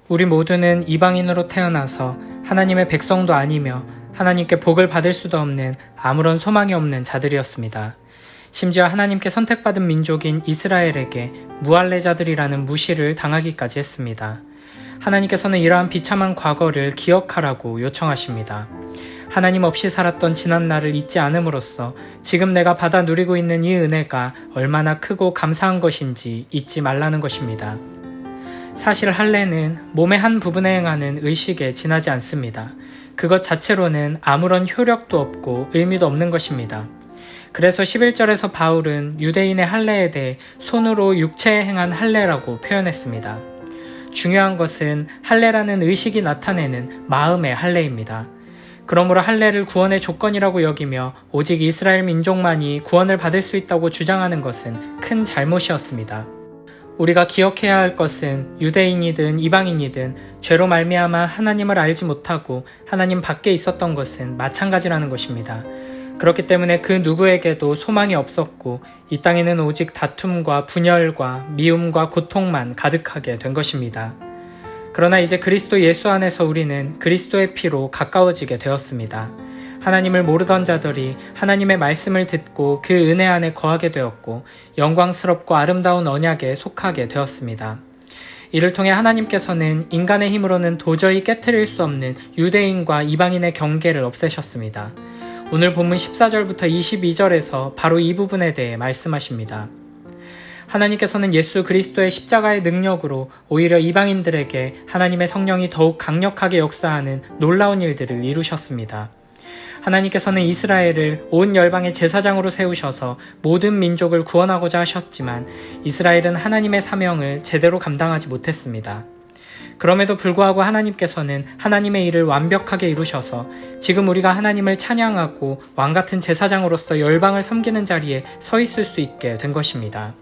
우리 모두는 이방인으로 태어나서 하나님의 백성도 아니며 하나님께 복을 받을 수도 없는 아무런 소망이 없는 자들이었습니다. 심지어 하나님께 선택받은 민족인 이스라엘에게 무할례자들이라는 무시를 당하기까지 했습니다. 하나님께서는 이러한 비참한 과거를 기억하라고 요청하십니다. 하나님 없이 살았던 지난 날을 잊지 않음으로써 지금 내가 받아 누리고 있는 이 은혜가 얼마나 크고 감사한 것인지 잊지 말라는 것입니다. 사실 할례는 몸의 한 부분에 행하는 의식에 지나지 않습니다. 그것 자체로는 아무런 효력도 없고 의미도 없는 것입니다. 그래서 11절에서 바울은 유대인의 할례에 대해 손으로 육체에 행한 할례라고 표현했습니다. 중요한 것은 할례라는 의식이 나타내는 마음의 할례입니다. 그러므로 할례를 구원의 조건이라고 여기며 오직 이스라엘 민족만이 구원을 받을 수 있다고 주장하는 것은 큰 잘못이었습니다. 우리가 기억해야 할 것은 유대인이든 이방인이든 죄로 말미암아 하나님을 알지 못하고 하나님 밖에 있었던 것은 마찬가지라는 것입니다. 그렇기 때문에 그 누구에게도 소망이 없었고 이 땅에는 오직 다툼과 분열과 미움과 고통만 가득하게 된 것입니다. 그러나 이제 그리스도 예수 안에서 우리는 그리스도의 피로 가까워지게 되었습니다. 하나님을 모르던 자들이 하나님의 말씀을 듣고 그 은혜 안에 거하게 되었고 영광스럽고 아름다운 언약에 속하게 되었습니다. 이를 통해 하나님께서는 인간의 힘으로는 도저히 깨트릴 수 없는 유대인과 이방인의 경계를 없애셨습니다. 오늘 본문 14절부터 22절에서 바로 이 부분에 대해 말씀하십니다. 하나님께서는 예수 그리스도의 십자가의 능력으로 오히려 이방인들에게 하나님의 성령이 더욱 강력하게 역사하는 놀라운 일들을 이루셨습니다. 하나님께서는 이스라엘을 온 열방의 제사장으로 세우셔서 모든 민족을 구원하고자 하셨지만 이스라엘은 하나님의 사명을 제대로 감당하지 못했습니다. 그럼에도 불구하고 하나님께서는 하나님의 일을 완벽하게 이루셔서 지금 우리가 하나님을 찬양하고 왕같은 제사장으로서 열방을 섬기는 자리에 서 있을 수 있게 된 것입니다.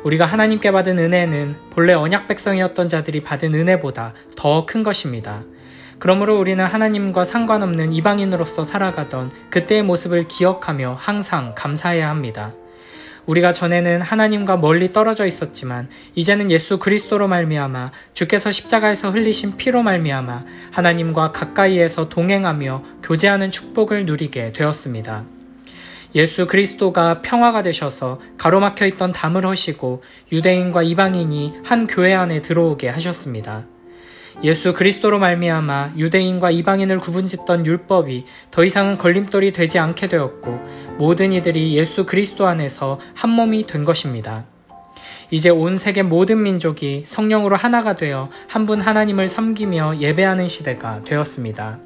우리가 하나님께 받은 은혜는 본래 언약 백성이었던 자들이 받은 은혜보다 더 큰 것입니다. 그러므로 우리는 하나님과 상관없는 이방인으로서 살아가던 그때의 모습을 기억하며 항상 감사해야 합니다. 우리가 전에는 하나님과 멀리 떨어져 있었지만 이제는 예수 그리스도로 말미암아 주께서 십자가에서 흘리신 피로 말미암아 하나님과 가까이에서 동행하며 교제하는 축복을 누리게 되었습니다. 예수 그리스도가 평화가 되셔서 가로막혀 있던 담을 허시고 유대인과 이방인이 한 교회 안에 들어오게 하셨습니다. 예수 그리스도로 말미암아 유대인과 이방인을 구분짓던 율법이 더 이상은 걸림돌이 되지 않게 되었고 모든 이들이 예수 그리스도 안에서 한 몸이 된 것입니다. 이제 온 세계 모든 민족이 성령으로 하나가 되어 한 분 하나님을 섬기며 예배하는 시대가 되었습니다.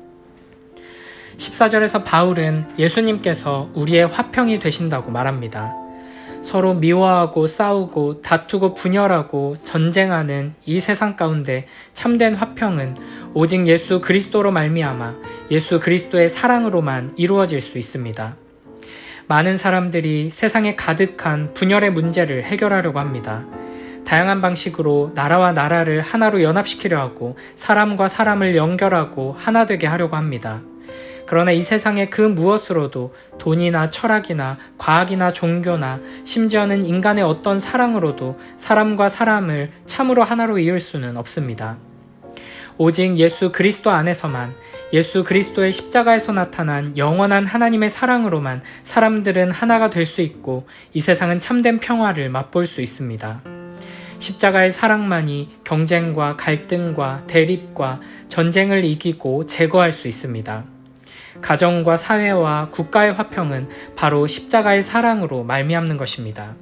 14절에서 바울은 예수님께서 우리의 화평이 되신다고 말합니다. 서로 미워하고 싸우고 다투고 분열하고 전쟁하는 이 세상 가운데 참된 화평은 오직 예수 그리스도로 말미암아 예수 그리스도의 사랑으로만 이루어질 수 있습니다. 많은 사람들이 세상에 가득한 분열의 문제를 해결하려고 합니다. 다양한 방식으로 나라와 나라를 하나로 연합시키려 하고 사람과 사람을 연결하고 하나 되게 하려고 합니다. 그러나 이 세상의 그 무엇으로도 돈이나 철학이나 과학이나 종교나 심지어는 인간의 어떤 사랑으로도 사람과 사람을 참으로 하나로 이을 수는 없습니다. 오직 예수 그리스도 안에서만 예수 그리스도의 십자가에서 나타난 영원한 하나님의 사랑으로만 사람들은 하나가 될 수 있고 이 세상은 참된 평화를 맛볼 수 있습니다. 십자가의 사랑만이 경쟁과 갈등과 대립과 전쟁을 이기고 제거할 수 있습니다. 가정과 사회와 국가의 화평은 바로 십자가의 사랑으로 말미암는 것입니다.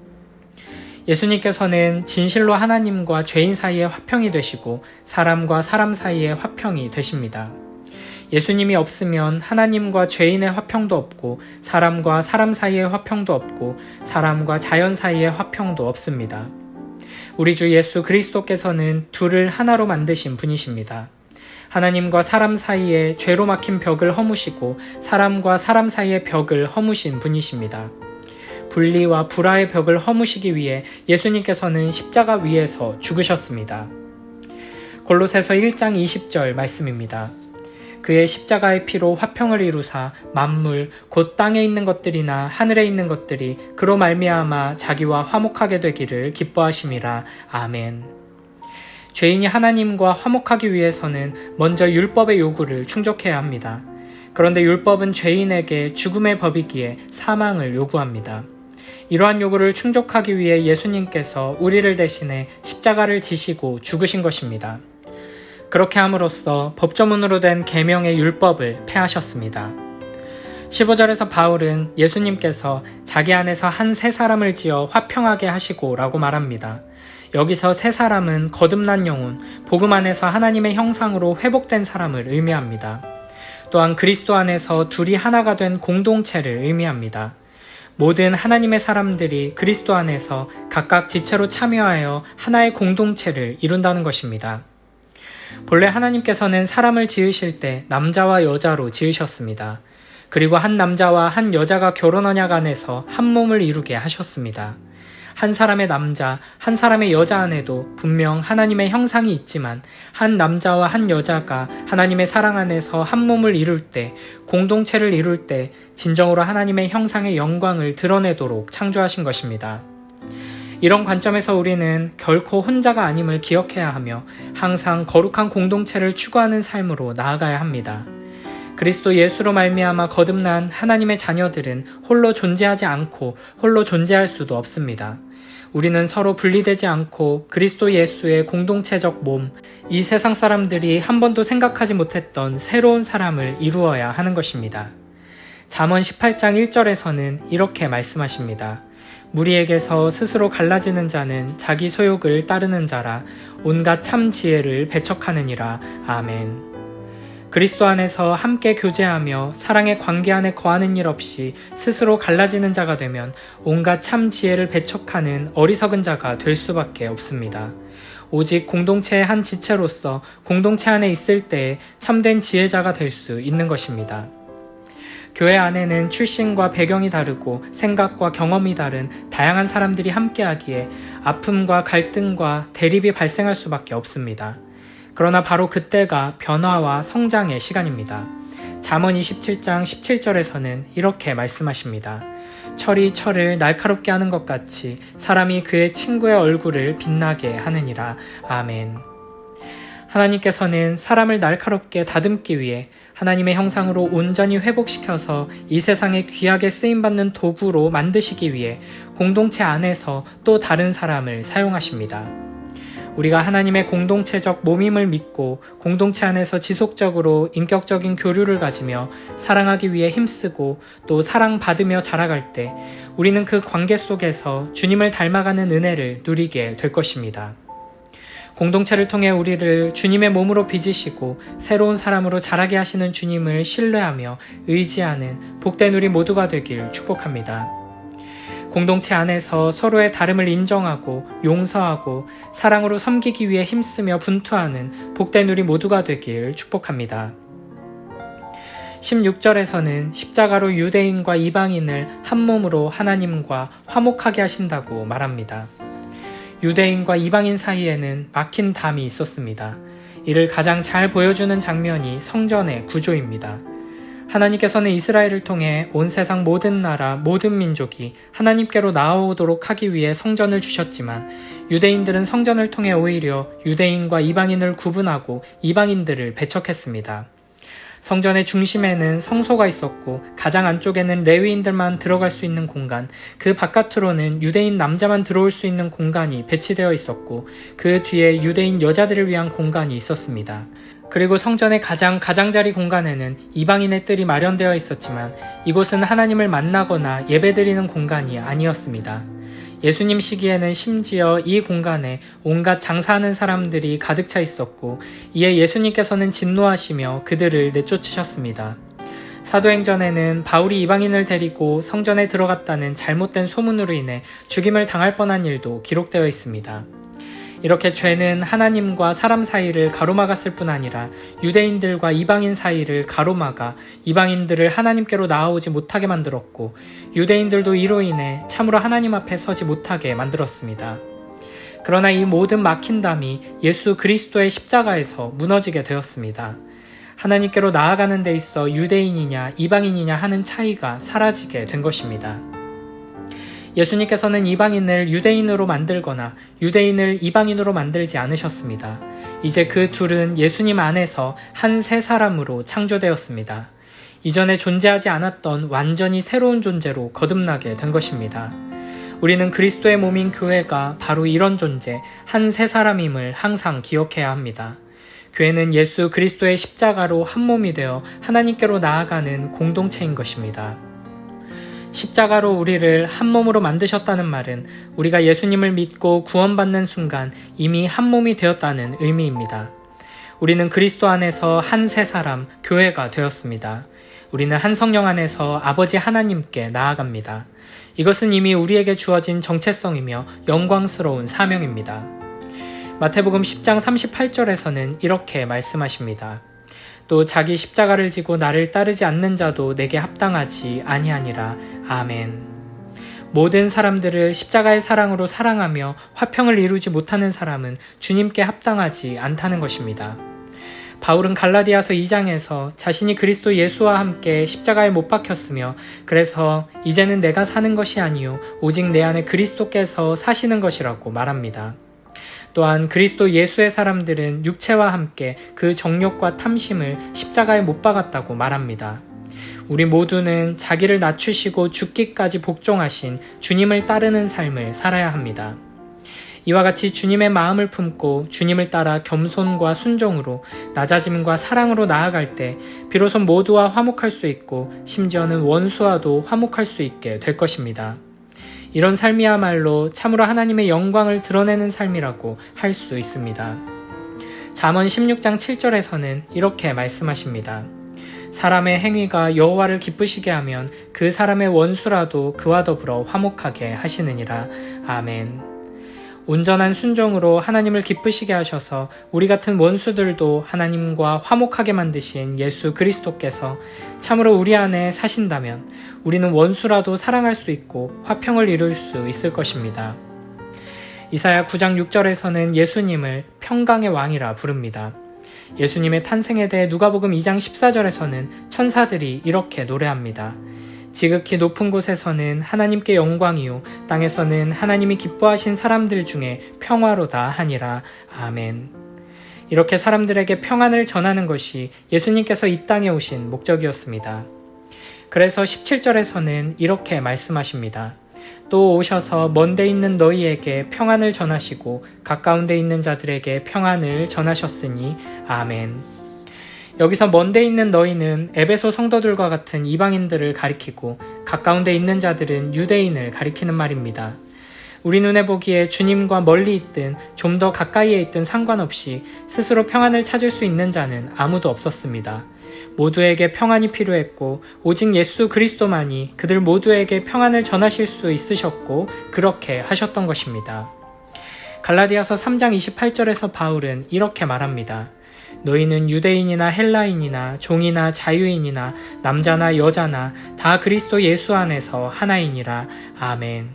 예수님께서는 진실로 하나님과 죄인 사이의 화평이 되시고 사람과 사람 사이의 화평이 되십니다. 예수님이 없으면 하나님과 죄인의 화평도 없고 사람과 사람 사이의 화평도 없고 사람과 자연 사이의 화평도 없습니다. 우리 주 예수 그리스도께서는 둘을 하나로 만드신 분이십니다. 하나님과 사람 사이에 죄로 막힌 벽을 허무시고 사람과 사람 사이의 벽을 허무신 분이십니다. 분리와 불화의 벽을 허무시기 위해 예수님께서는 십자가 위에서 죽으셨습니다. 골로새서 1장 20절 말씀입니다. 그의 십자가의 피로 화평을 이루사 만물 곧 땅에 있는 것들이나 하늘에 있는 것들이 그로 말미암아 자기와 화목하게 되기를 기뻐하심이라. 아멘. 죄인이 하나님과 화목하기 위해서는 먼저 율법의 요구를 충족해야 합니다. 그런데 율법은 죄인에게 죽음의 법이기에 사망을 요구합니다. 이러한 요구를 충족하기 위해 예수님께서 우리를 대신해 십자가를 지시고 죽으신 것입니다. 그렇게 함으로써 법조문으로 된 계명의 율법을 폐하셨습니다. 15절에서 바울은 예수님께서 자기 안에서 한 세 사람을 지어 화평하게 하시고 라고 말합니다. 여기서 세 사람은 거듭난 영혼, 복음 안에서 하나님의 형상으로 회복된 사람을 의미합니다. 또한 그리스도 안에서 둘이 하나가 된 공동체를 의미합니다. 모든 하나님의 사람들이 그리스도 안에서 각각 지체로 참여하여 하나의 공동체를 이룬다는 것입니다. 본래 하나님께서는 사람을 지으실 때 남자와 여자로 지으셨습니다. 그리고 한 남자와 한 여자가 결혼언약 안에서 한 몸을 이루게 하셨습니다. 한 사람의 남자, 한 사람의 여자 안에도 분명 하나님의 형상이 있지만 한 남자와 한 여자가 하나님의 사랑 안에서 한 몸을 이룰 때, 공동체를 이룰 때 진정으로 하나님의 형상의 영광을 드러내도록 창조하신 것입니다. 이런 관점에서 우리는 결코 혼자가 아님을 기억해야 하며 항상 거룩한 공동체를 추구하는 삶으로 나아가야 합니다. 그리스도 예수로 말미암아 거듭난 하나님의 자녀들은 홀로 존재하지 않고 홀로 존재할 수도 없습니다. 우리는 서로 분리되지 않고 그리스도 예수의 공동체적 몸, 이 세상 사람들이 한 번도 생각하지 못했던 새로운 사람을 이루어야 하는 것입니다. 잠언 18장 1절에서는 이렇게 말씀하십니다. 무리에게서 스스로 갈라지는 자는 자기 소욕을 따르는 자라 온갖 참 지혜를 배척하느니라. 아멘. 그리스도 안에서 함께 교제하며 사랑의 관계 안에 거하는 일 없이 스스로 갈라지는 자가 되면 온갖 참 지혜를 배척하는 어리석은 자가 될 수밖에 없습니다. 오직 공동체의 한 지체로서 공동체 안에 있을 때에 참된 지혜자가 될 수 있는 것입니다. 교회 안에는 출신과 배경이 다르고 생각과 경험이 다른 다양한 사람들이 함께하기에 아픔과 갈등과 대립이 발생할 수밖에 없습니다. 그러나 바로 그때가 변화와 성장의 시간입니다. 잠언 27장 17절에서는 이렇게 말씀하십니다. 철이 철을 날카롭게 하는 것 같이 사람이 그의 친구의 얼굴을 빛나게 하느니라. 아멘. 하나님께서는 사람을 날카롭게 다듬기 위해 하나님의 형상으로 온전히 회복시켜서 이 세상에 귀하게 쓰임받는 도구로 만드시기 위해 공동체 안에서 또 다른 사람을 사용하십니다. 우리가 하나님의 공동체적 몸임을 믿고 공동체 안에서 지속적으로 인격적인 교류를 가지며 사랑하기 위해 힘쓰고 또 사랑받으며 자라갈 때 우리는 그 관계 속에서 주님을 닮아가는 은혜를 누리게 될 것입니다. 공동체를 통해 우리를 주님의 몸으로 빚으시고 새로운 사람으로 자라게 하시는 주님을 신뢰하며 의지하는 복된 우리 모두가 되길 축복합니다. 공동체 안에서 서로의 다름을 인정하고 용서하고 사랑으로 섬기기 위해 힘쓰며 분투하는 복된 우리 모두가 되길 축복합니다. 16절에서는 십자가로 유대인과 이방인을 한 몸으로 하나님과 화목하게 하신다고 말합니다. 유대인과 이방인 사이에는 막힌 담이 있었습니다. 이를 가장 잘 보여주는 장면이 성전의 구조입니다. 하나님께서는 이스라엘을 통해 온 세상 모든 나라, 모든 민족이 하나님께로 나아오도록 하기 위해 성전을 주셨지만 유대인들은 성전을 통해 오히려 유대인과 이방인을 구분하고 이방인들을 배척했습니다. 성전의 중심에는 성소가 있었고 가장 안쪽에는 레위인들만 들어갈 수 있는 공간, 그 바깥으로는 유대인 남자만 들어올 수 있는 공간이 배치되어 있었고 그 뒤에 유대인 여자들을 위한 공간이 있었습니다. 그리고 성전의 가장자리 공간에는 이방인의 뜰이 마련되어 있었지만 이곳은 하나님을 만나거나 예배드리는 공간이 아니었습니다. 예수님 시기에는 심지어 이 공간에 온갖 장사하는 사람들이 가득 차 있었고 이에 예수님께서는 진노하시며 그들을 내쫓으셨습니다. 사도행전에는 바울이 이방인을 데리고 성전에 들어갔다는 잘못된 소문으로 인해 죽임을 당할 뻔한 일도 기록되어 있습니다. 이렇게 죄는 하나님과 사람 사이를 가로막았을 뿐 아니라 유대인들과 이방인 사이를 가로막아 이방인들을 하나님께로 나아오지 못하게 만들었고 유대인들도 이로 인해 참으로 하나님 앞에 서지 못하게 만들었습니다. 그러나 이 모든 막힌 담이 예수 그리스도의 십자가에서 무너지게 되었습니다. 하나님께로 나아가는 데 있어 유대인이냐 이방인이냐 하는 차이가 사라지게 된 것입니다. 예수님께서는 이방인을 유대인으로 만들거나 유대인을 이방인으로 만들지 않으셨습니다. 이제 그 둘은 예수님 안에서 한 새 사람으로 창조되었습니다. 이전에 존재하지 않았던 완전히 새로운 존재로 거듭나게 된 것입니다. 우리는 그리스도의 몸인 교회가 바로 이런 존재, 한 새 사람임을 항상 기억해야 합니다. 교회는 예수 그리스도의 십자가로 한 몸이 되어 하나님께로 나아가는 공동체인 것입니다. 십자가로 우리를 한 몸으로 만드셨다는 말은 우리가 예수님을 믿고 구원받는 순간 이미 한 몸이 되었다는 의미입니다. 우리는 그리스도 안에서 한 새 사람, 교회가 되었습니다. 우리는 한 성령 안에서 아버지 하나님께 나아갑니다. 이것은 이미 우리에게 주어진 정체성이며 영광스러운 사명입니다. 마태복음 10장 38절에서는 이렇게 말씀하십니다. 또 자기 십자가를 지고 나를 따르지 않는 자도 내게 합당하지 아니하니라. 아멘. 모든 사람들을 십자가의 사랑으로 사랑하며 화평을 이루지 못하는 사람은 주님께 합당하지 않다는 것입니다. 바울은 갈라디아서 2장에서 자신이 그리스도 예수와 함께 십자가에 못 박혔으며 그래서 이제는 내가 사는 것이 아니요 오직 내 안에 그리스도께서 사시는 것이라고 말합니다. 또한 그리스도 예수의 사람들은 육체와 함께 그 정욕과 탐심을 십자가에 못 박았다고 말합니다. 우리 모두는 자기를 낮추시고 죽기까지 복종하신 주님을 따르는 삶을 살아야 합니다. 이와 같이 주님의 마음을 품고 주님을 따라 겸손과 순종으로 낮아짐과 사랑으로 나아갈 때 비로소 모두와 화목할 수 있고 심지어는 원수와도 화목할 수 있게 될 것입니다. 이런 삶이야말로 참으로 하나님의 영광을 드러내는 삶이라고 할 수 있습니다. 잠언 16장 7절에서는 이렇게 말씀하십니다. 사람의 행위가 여호와를 기쁘시게 하면 그 사람의 원수라도 그와 더불어 화목하게 하시느니라. 아멘. 온전한 순종으로 하나님을 기쁘시게 하셔서 우리 같은 원수들도 하나님과 화목하게 만드신 예수 그리스도께서 참으로 우리 안에 사신다면 우리는 원수라도 사랑할 수 있고 화평을 이룰 수 있을 것입니다. 이사야 9장 6절에서는 예수님을 평강의 왕이라 부릅니다. 예수님의 탄생에 대해 누가복음 2장 14절에서는 천사들이 이렇게 노래합니다. 지극히 높은 곳에서는 하나님께 영광이요 땅에서는 하나님이 기뻐하신 사람들 중에 평화로다 하니라. 아멘. 이렇게 사람들에게 평안을 전하는 것이 예수님께서 이 땅에 오신 목적이었습니다. 그래서 17절에서는 이렇게 말씀하십니다. 또 오셔서 먼데 있는 너희에게 평안을 전하시고 가까운 데 있는 자들에게 평안을 전하셨으니 아멘. 여기서 먼데 있는 너희는 에베소 성도들과 같은 이방인들을 가리키고 가까운 데 있는 자들은 유대인을 가리키는 말입니다. 우리 눈에 보기에 주님과 멀리 있든 좀 더 가까이에 있든 상관없이 스스로 평안을 찾을 수 있는 자는 아무도 없었습니다. 모두에게 평안이 필요했고 오직 예수 그리스도만이 그들 모두에게 평안을 전하실 수 있으셨고 그렇게 하셨던 것입니다. 갈라디아서 3장 28절에서 바울은 이렇게 말합니다. 너희는 유대인이나 헬라인이나 종이나 자유인이나 남자나 여자나 다 그리스도 예수 안에서 하나이니라. 아멘.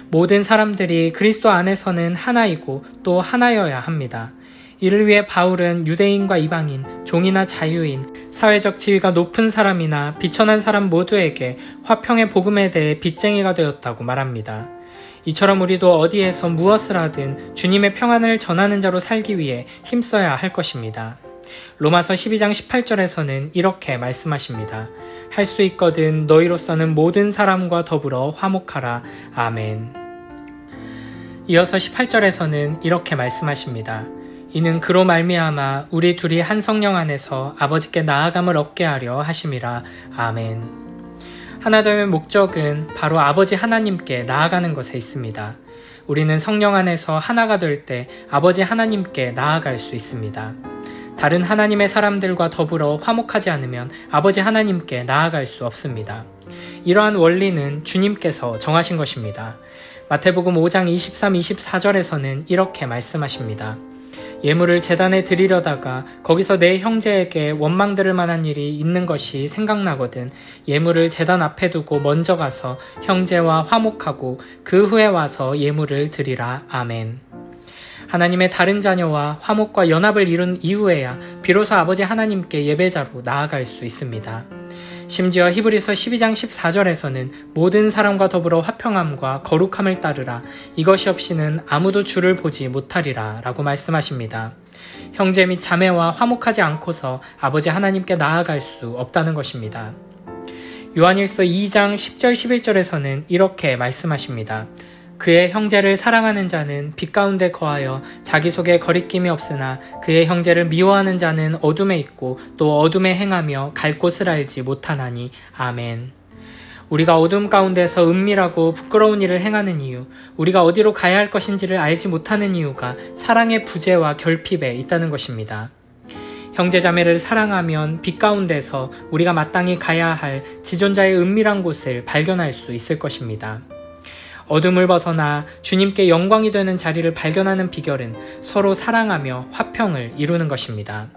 모든 사람들이 그리스도 안에서는 하나이고 또 하나여야 합니다. 이를 위해 바울은 유대인과 이방인, 종이나 자유인, 사회적 지위가 높은 사람이나 비천한 사람 모두에게 화평의 복음에 대해 빚쟁이가 되었다고 말합니다. 이처럼 우리도 어디에서 무엇을 하든 주님의 평안을 전하는 자로 살기 위해 힘써야 할 것입니다. 로마서 12장 18절에서는 이렇게 말씀하십니다. 할 수 있거든 너희로서는 모든 사람과 더불어 화목하라. 아멘. 이어서 18절에서는 이렇게 말씀하십니다. 이는 그로 말미암아 우리 둘이 한 성령 안에서 아버지께 나아감을 얻게 하려 하심이라. 아멘. 하나됨의 목적은 바로 아버지 하나님께 나아가는 것에 있습니다. 우리는 성령 안에서 하나가 될 때 아버지 하나님께 나아갈 수 있습니다. 다른 하나님의 사람들과 더불어 화목하지 않으면 아버지 하나님께 나아갈 수 없습니다. 이러한 원리는 주님께서 정하신 것입니다. 마태복음 5장 23, 24절에서는 이렇게 말씀하십니다. 예물을 제단에 드리려다가 거기서 내 형제에게 원망 들을 만한 일이 있는 것이 생각나거든 예물을 제단 앞에 두고 먼저 가서 형제와 화목하고 그 후에 와서 예물을 드리라. 아멘. 하나님의 다른 자녀와 화목과 연합을 이룬 이후에야 비로소 아버지 하나님께 예배자로 나아갈 수 있습니다. 심지어 히브리서 12장 14절에서는 모든 사람과 더불어 화평함과 거룩함을 따르라. 이것이 없이는 아무도 주를 보지 못하리라 라고 말씀하십니다. 형제 및 자매와 화목하지 않고서 아버지 하나님께 나아갈 수 없다는 것입니다. 요한일서 2장 10절 11절에서는 이렇게 말씀하십니다. 그의 형제를 사랑하는 자는 빛 가운데 거하여 자기 속에 거리낌이 없으나 그의 형제를 미워하는 자는 어둠에 있고 또 어둠에 행하며 갈 곳을 알지 못하나니. 아멘. 우리가 어둠 가운데서 은밀하고 부끄러운 일을 행하는 이유, 우리가 어디로 가야 할 것인지를 알지 못하는 이유가 사랑의 부재와 결핍에 있다는 것입니다. 형제자매를 사랑하면 빛 가운데서 우리가 마땅히 가야 할 지존자의 은밀한 곳을 발견할 수 있을 것입니다. 어둠을 벗어나 주님께 영광이 되는 자리를 발견하는 비결은 서로 사랑하며 화평을 이루는 것입니다.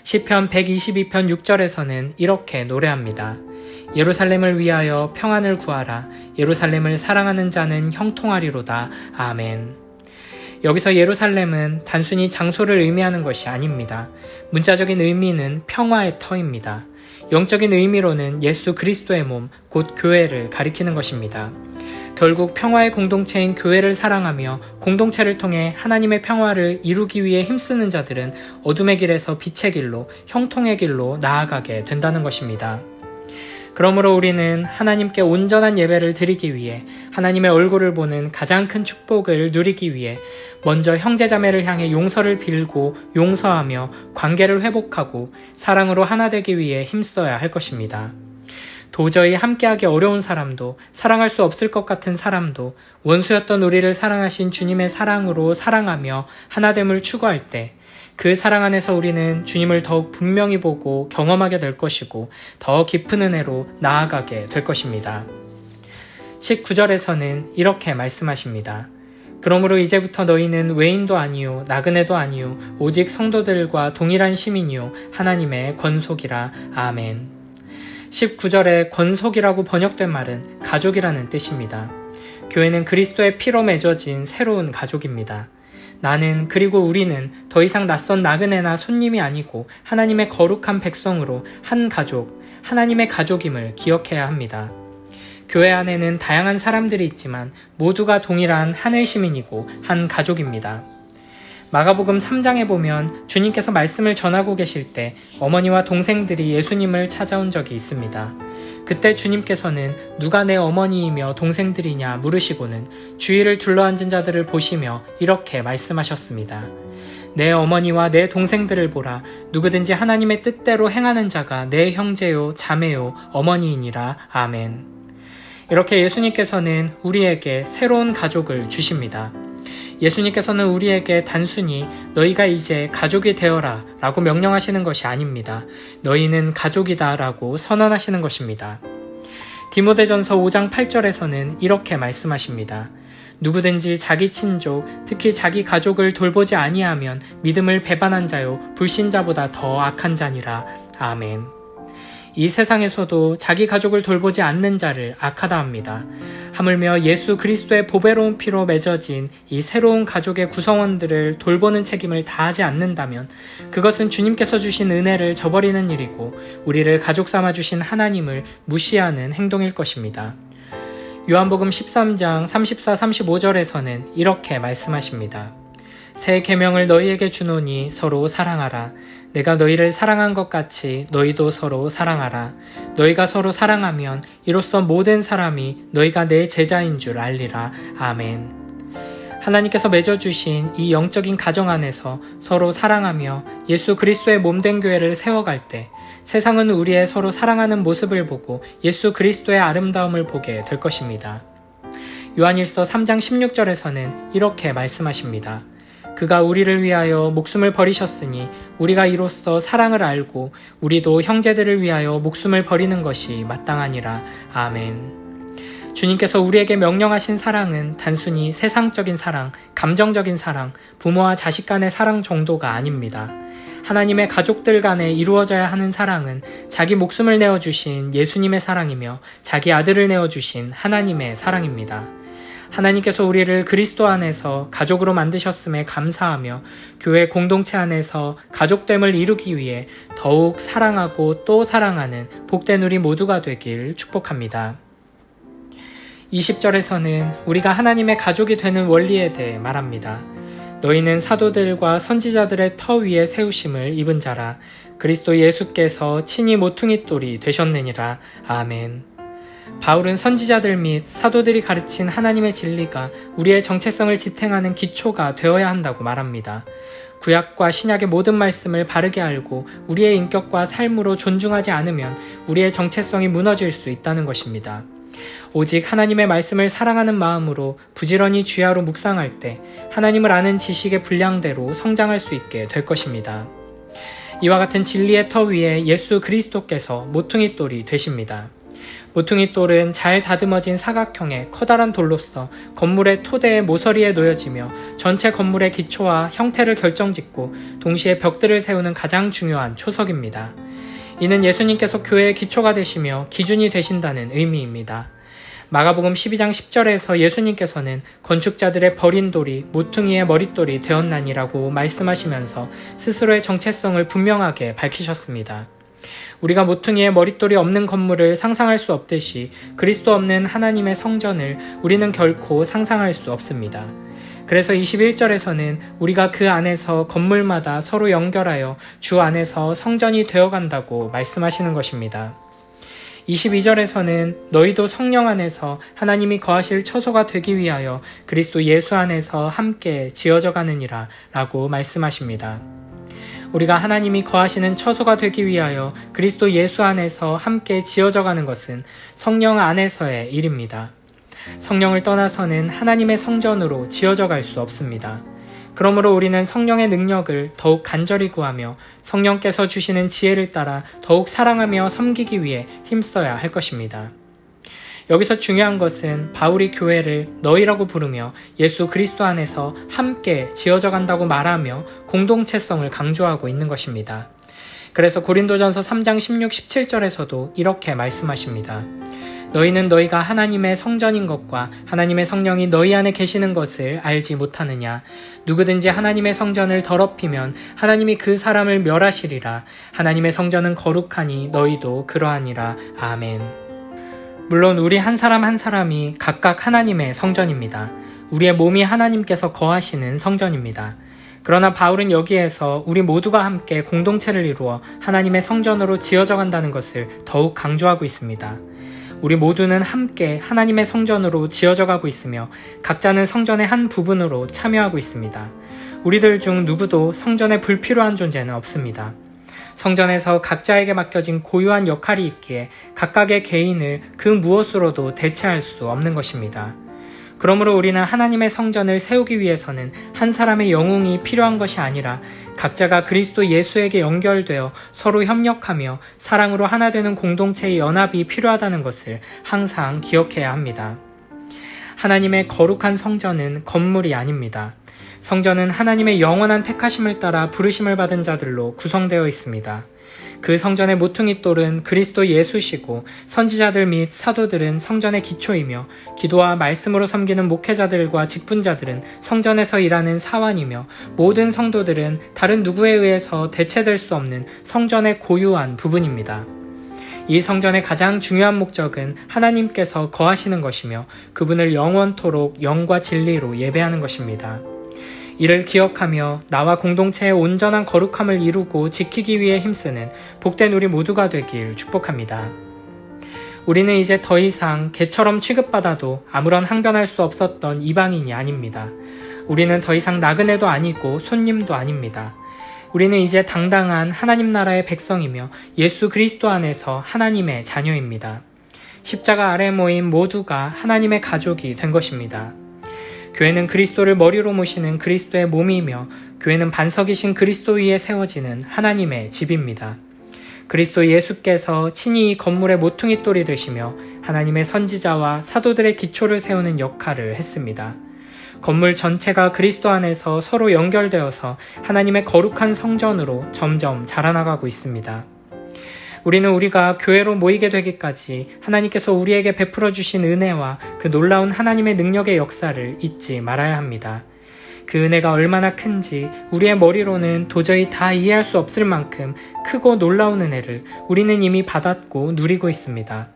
시편 122편 6절에서는 이렇게 노래합니다. 예루살렘을 위하여 평안을 구하라. 예루살렘을 사랑하는 자는 형통하리로다. 아멘. 여기서 예루살렘은 단순히 장소를 의미하는 것이 아닙니다. 문자적인 의미는 평화의 터입니다. 영적인 의미로는 예수 그리스도의 몸, 곧 교회를 가리키는 것입니다. 결국 평화의 공동체인 교회를 사랑하며 공동체를 통해 하나님의 평화를 이루기 위해 힘쓰는 자들은 어둠의 길에서 빛의 길로, 형통의 길로 나아가게 된다는 것입니다. 그러므로 우리는 하나님께 온전한 예배를 드리기 위해 하나님의 얼굴을 보는 가장 큰 축복을 누리기 위해 먼저 형제자매를 향해 용서를 빌고 용서하며 관계를 회복하고 사랑으로 하나 되기 위해 힘써야 할 것입니다. 도저히 함께하기 어려운 사람도, 사랑할 수 없을 것 같은 사람도 원수였던 우리를 사랑하신 주님의 사랑으로 사랑하며 하나됨을 추구할 때 그 사랑 안에서 우리는 주님을 더욱 분명히 보고 경험하게 될 것이고 더 깊은 은혜로 나아가게 될 것입니다. 19절에서는 이렇게 말씀하십니다. 그러므로 이제부터 너희는 외인도 아니요 나그네도 아니요 오직 성도들과 동일한 시민이요 하나님의 권속이라. 아멘. 19절에 권속이라고 번역된 말은 가족이라는 뜻입니다. 교회는 그리스도의 피로 맺어진 새로운 가족입니다. 나는 그리고 우리는 더 이상 낯선 나그네나 손님이 아니고 하나님의 거룩한 백성으로 한 가족, 하나님의 가족임을 기억해야 합니다. 교회 안에는 다양한 사람들이 있지만 모두가 동일한 하늘 시민이고 한 가족입니다. 마가복음 3장에 보면 주님께서 말씀을 전하고 계실 때 어머니와 동생들이 예수님을 찾아온 적이 있습니다. 그때 주님께서는 누가 내 어머니이며 동생들이냐 물으시고는 주위를 둘러앉은 자들을 보시며 이렇게 말씀하셨습니다. 내 어머니와 내 동생들을 보라. 누구든지 하나님의 뜻대로 행하는 자가 내 형제요 자매요 어머니이니라. 아멘. 이렇게 예수님께서는 우리에게 새로운 가족을 주십니다. 예수님께서는 우리에게 단순히 너희가 이제 가족이 되어라 라고 명령하시는 것이 아닙니다. 너희는 가족이다 라고 선언하시는 것입니다. 디모데전서 5장 8절에서는 이렇게 말씀하십니다. 누구든지 자기 친족, 특히 자기 가족을 돌보지 아니하면 믿음을 배반한 자요 불신자보다 더 악한 자니라. 아멘. 이 세상에서도 자기 가족을 돌보지 않는 자를 악하다 합니다. 하물며 예수 그리스도의 보배로운 피로 맺어진 이 새로운 가족의 구성원들을 돌보는 책임을 다하지 않는다면 그것은 주님께서 주신 은혜를 저버리는 일이고 우리를 가족 삼아 주신 하나님을 무시하는 행동일 것입니다. 요한복음 13장 34, 35절에서는 이렇게 말씀하십니다. 새 계명을 너희에게 주노니 서로 사랑하라. 내가 너희를 사랑한 것 같이 너희도 서로 사랑하라. 너희가 서로 사랑하면 이로써 모든 사람이 너희가 내 제자인 줄 알리라. 아멘. 하나님께서 맺어주신 이 영적인 가정 안에서 서로 사랑하며 예수 그리스도의 몸된 교회를 세워갈 때 세상은 우리의 서로 사랑하는 모습을 보고 예수 그리스도의 아름다움을 보게 될 것입니다. 요한일서 3장 16절에서는 이렇게 말씀하십니다. 그가 우리를 위하여 목숨을 버리셨으니 우리가 이로써 사랑을 알고 우리도 형제들을 위하여 목숨을 버리는 것이 마땅하니라. 아멘. 주님께서 우리에게 명령하신 사랑은 단순히 세상적인 사랑, 감정적인 사랑, 부모와 자식 간의 사랑 정도가 아닙니다. 하나님의 가족들 간에 이루어져야 하는 사랑은 자기 목숨을 내어주신 예수님의 사랑이며 자기 아들을 내어주신 하나님의 사랑입니다. 하나님께서 우리를 그리스도 안에서 가족으로 만드셨음에 감사하며 교회 공동체 안에서 가족됨을 이루기 위해 더욱 사랑하고 또 사랑하는 복된 우리 모두가 되길 축복합니다. 20절에서는 우리가 하나님의 가족이 되는 원리에 대해 말합니다. 너희는 사도들과 선지자들의 터 위에 세우심을 입은 자라. 그리스도 예수께서 친히 모퉁이 돌이 되셨느니라. 아멘. 바울은 선지자들 및 사도들이 가르친 하나님의 진리가 우리의 정체성을 지탱하는 기초가 되어야 한다고 말합니다. 구약과 신약의 모든 말씀을 바르게 알고 우리의 인격과 삶으로 존중하지 않으면 우리의 정체성이 무너질 수 있다는 것입니다. 오직 하나님의 말씀을 사랑하는 마음으로 부지런히 주야로 묵상할 때 하나님을 아는 지식의 분량대로 성장할 수 있게 될 것입니다. 이와 같은 진리의 터 위에 예수 그리스도께서 모퉁이 돌이 되십니다. 모퉁이 돌은 잘 다듬어진 사각형의 커다란 돌로서 건물의 토대의 모서리에 놓여지며 전체 건물의 기초와 형태를 결정짓고 동시에 벽들을 세우는 가장 중요한 초석입니다. 이는 예수님께서 교회의 기초가 되시며 기준이 되신다는 의미입니다. 마가복음 12장 10절에서 예수님께서는 건축자들의 버린 돌이 모퉁이의 머릿돌이 되었나니라고 말씀하시면서 스스로의 정체성을 분명하게 밝히셨습니다. 우리가 모퉁이의 머릿돌이 없는 건물을 상상할 수 없듯이 그리스도 없는 하나님의 성전을 우리는 결코 상상할 수 없습니다. 그래서 21절에서는 우리가 그 안에서 건물마다 서로 연결하여 주 안에서 성전이 되어간다고 말씀하시는 것입니다. 22절에서는 너희도 성령 안에서 하나님이 거하실 처소가 되기 위하여 그리스도 예수 안에서 함께 지어져 가느니라 라고 말씀하십니다. 우리가 하나님이 거하시는 처소가 되기 위하여 그리스도 예수 안에서 함께 지어져 가는 것은 성령 안에서의 일입니다. 성령을 떠나서는 하나님의 성전으로 지어져 갈 수 없습니다. 그러므로 우리는 성령의 능력을 더욱 간절히 구하며 성령께서 주시는 지혜를 따라 더욱 사랑하며 섬기기 위해 힘써야 할 것입니다. 여기서 중요한 것은 바울이 교회를 너희라고 부르며 예수 그리스도 안에서 함께 지어져 간다고 말하며 공동체성을 강조하고 있는 것입니다. 그래서 고린도전서 3장 16, 17절에서도 이렇게 말씀하십니다. 너희는 너희가 하나님의 성전인 것과 하나님의 성령이 너희 안에 계시는 것을 알지 못하느냐. 누구든지 하나님의 성전을 더럽히면 하나님이 그 사람을 멸하시리라. 하나님의 성전은 거룩하니 너희도 그러하니라. 아멘. 물론 우리 한 사람 한 사람이 각각 하나님의 성전입니다. 우리의 몸이 하나님께서 거하시는 성전입니다. 그러나 바울은 여기에서 우리 모두가 함께 공동체를 이루어 하나님의 성전으로 지어져 간다는 것을 더욱 강조하고 있습니다. 우리 모두는 함께 하나님의 성전으로 지어져 가고 있으며 각자는 성전의 한 부분으로 참여하고 있습니다. 우리들 중 누구도 성전에 불필요한 존재는 없습니다. 성전에서 각자에게 맡겨진 고유한 역할이 있기에 각각의 개인을 그 무엇으로도 대체할 수 없는 것입니다. 그러므로 우리는 하나님의 성전을 세우기 위해서는 한 사람의 영웅이 필요한 것이 아니라 각자가 그리스도 예수에게 연결되어 서로 협력하며 사랑으로 하나 되는 공동체의 연합이 필요하다는 것을 항상 기억해야 합니다. 하나님의 거룩한 성전은 건물이 아닙니다. 성전은 하나님의 영원한 택하심을 따라 부르심을 받은 자들로 구성되어 있습니다. 그 성전의 모퉁이 돌은 그리스도 예수시고 선지자들 및 사도들은 성전의 기초이며 기도와 말씀으로 섬기는 목회자들과 직분자들은 성전에서 일하는 사환이며 모든 성도들은 다른 누구에 의해서 대체될 수 없는 성전의 고유한 부분입니다. 이 성전의 가장 중요한 목적은 하나님께서 거하시는 것이며 그분을 영원토록 영과 진리로 예배하는 것입니다. 이를 기억하며 나와 공동체의 온전한 거룩함을 이루고 지키기 위해 힘쓰는 복된 우리 모두가 되길 축복합니다. 우리는 이제 더 이상 개처럼 취급받아도 아무런 항변할 수 없었던 이방인이 아닙니다. 우리는 더 이상 나그네도 아니고 손님도 아닙니다. 우리는 이제 당당한 하나님 나라의 백성이며 예수 그리스도 안에서 하나님의 자녀입니다. 십자가 아래 모인 모두가 하나님의 가족이 된 것입니다. 교회는 그리스도를 머리로 모시는 그리스도의 몸이며 교회는 반석이신 그리스도 위에 세워지는 하나님의 집입니다. 그리스도 예수께서 친히 이 건물의 모퉁이 돌이 되시며 하나님의 선지자와 사도들의 기초를 세우는 역할을 했습니다. 건물 전체가 그리스도 안에서 서로 연결되어서 하나님의 거룩한 성전으로 점점 자라나가고 있습니다. 우리는 우리가 교회로 모이게 되기까지 하나님께서 우리에게 베풀어 주신 은혜와 그 놀라운 하나님의 능력의 역사를 잊지 말아야 합니다. 그 은혜가 얼마나 큰지 우리의 머리로는 도저히 다 이해할 수 없을 만큼 크고 놀라운 은혜를 우리는 이미 받았고 누리고 있습니다.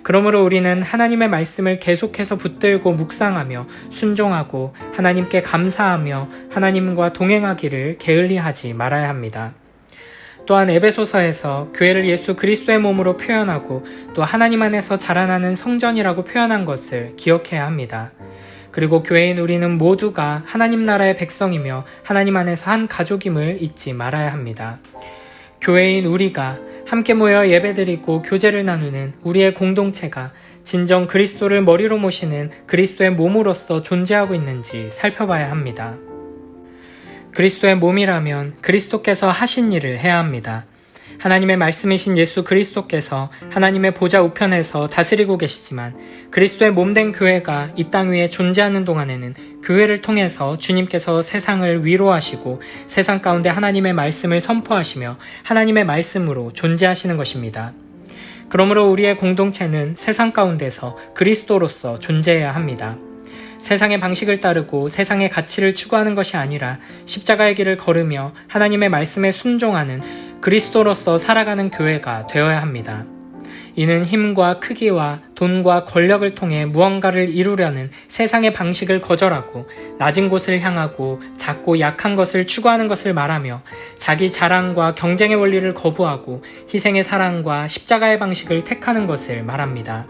그러므로 우리는 하나님의 말씀을 계속해서 붙들고 묵상하며 순종하고 하나님께 감사하며 하나님과 동행하기를 게을리하지 말아야 합니다. 또한 에베소서에서 교회를 예수 그리스도의 몸으로 표현하고 또 하나님 안에서 자라나는 성전이라고 표현한 것을 기억해야 합니다. 그리고 교회인 우리는 모두가 하나님 나라의 백성이며 하나님 안에서 한 가족임을 잊지 말아야 합니다. 교회인 우리가 함께 모여 예배드리고 교제를 나누는 우리의 공동체가 진정 그리스도를 머리로 모시는 그리스도의 몸으로서 존재하고 있는지 살펴봐야 합니다. 그리스도의 몸이라면 그리스도께서 하신 일을 해야 합니다. 하나님의 말씀이신 예수 그리스도께서 하나님의 보좌 우편에서 다스리고 계시지만 그리스도의 몸된 교회가 이 땅 위에 존재하는 동안에는 교회를 통해서 주님께서 세상을 위로하시고 세상 가운데 하나님의 말씀을 선포하시며 하나님의 말씀으로 존재하시는 것입니다. 그러므로 우리의 공동체는 세상 가운데서 그리스도로서 존재해야 합니다. 세상의 방식을 따르고 세상의 가치를 추구하는 것이 아니라 십자가의 길을 걸으며 하나님의 말씀에 순종하는 그리스도로서 살아가는 교회가 되어야 합니다. 이는 힘과 크기와 돈과 권력을 통해 무언가를 이루려는 세상의 방식을 거절하고 낮은 곳을 향하고 작고 약한 것을 추구하는 것을 말하며 자기 자랑과 경쟁의 원리를 거부하고 희생의 사랑과 십자가의 방식을 택하는 것을 말합니다.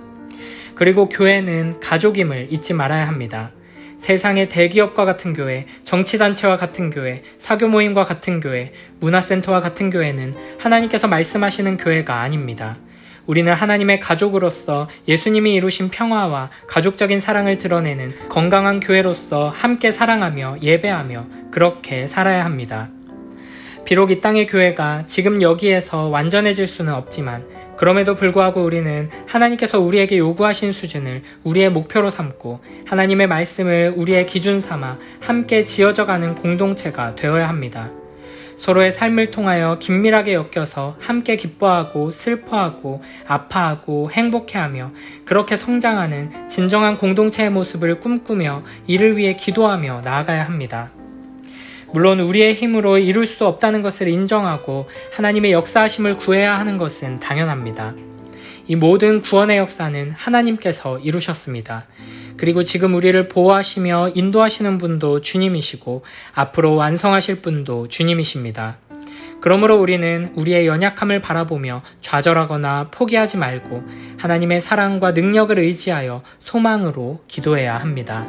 그리고 교회는 가족임을 잊지 말아야 합니다. 세상의 대기업과 같은 교회, 정치단체와 같은 교회, 사교 모임과 같은 교회, 문화센터와 같은 교회는 하나님께서 말씀하시는 교회가 아닙니다. 우리는 하나님의 가족으로서 예수님이 이루신 평화와 가족적인 사랑을 드러내는 건강한 교회로서 함께 사랑하며 예배하며 그렇게 살아야 합니다. 비록 이 땅의 교회가 지금 여기에서 완전해질 수는 없지만 그럼에도 불구하고 우리는 하나님께서 우리에게 요구하신 수준을 우리의 목표로 삼고 하나님의 말씀을 우리의 기준 삼아 함께 지어져가는 공동체가 되어야 합니다. 서로의 삶을 통하여 긴밀하게 엮여서 함께 기뻐하고 슬퍼하고 아파하고 행복해하며 그렇게 성장하는 진정한 공동체의 모습을 꿈꾸며 이를 위해 기도하며 나아가야 합니다. 물론 우리의 힘으로 이룰 수 없다는 것을 인정하고 하나님의 역사하심을 구해야 하는 것은 당연합니다. 이 모든 구원의 역사는 하나님께서 이루셨습니다. 그리고 지금 우리를 보호하시며 인도하시는 분도 주님이시고 앞으로 완성하실 분도 주님이십니다. 그러므로 우리는 우리의 연약함을 바라보며 좌절하거나 포기하지 말고 하나님의 사랑과 능력을 의지하여 소망으로 기도해야 합니다.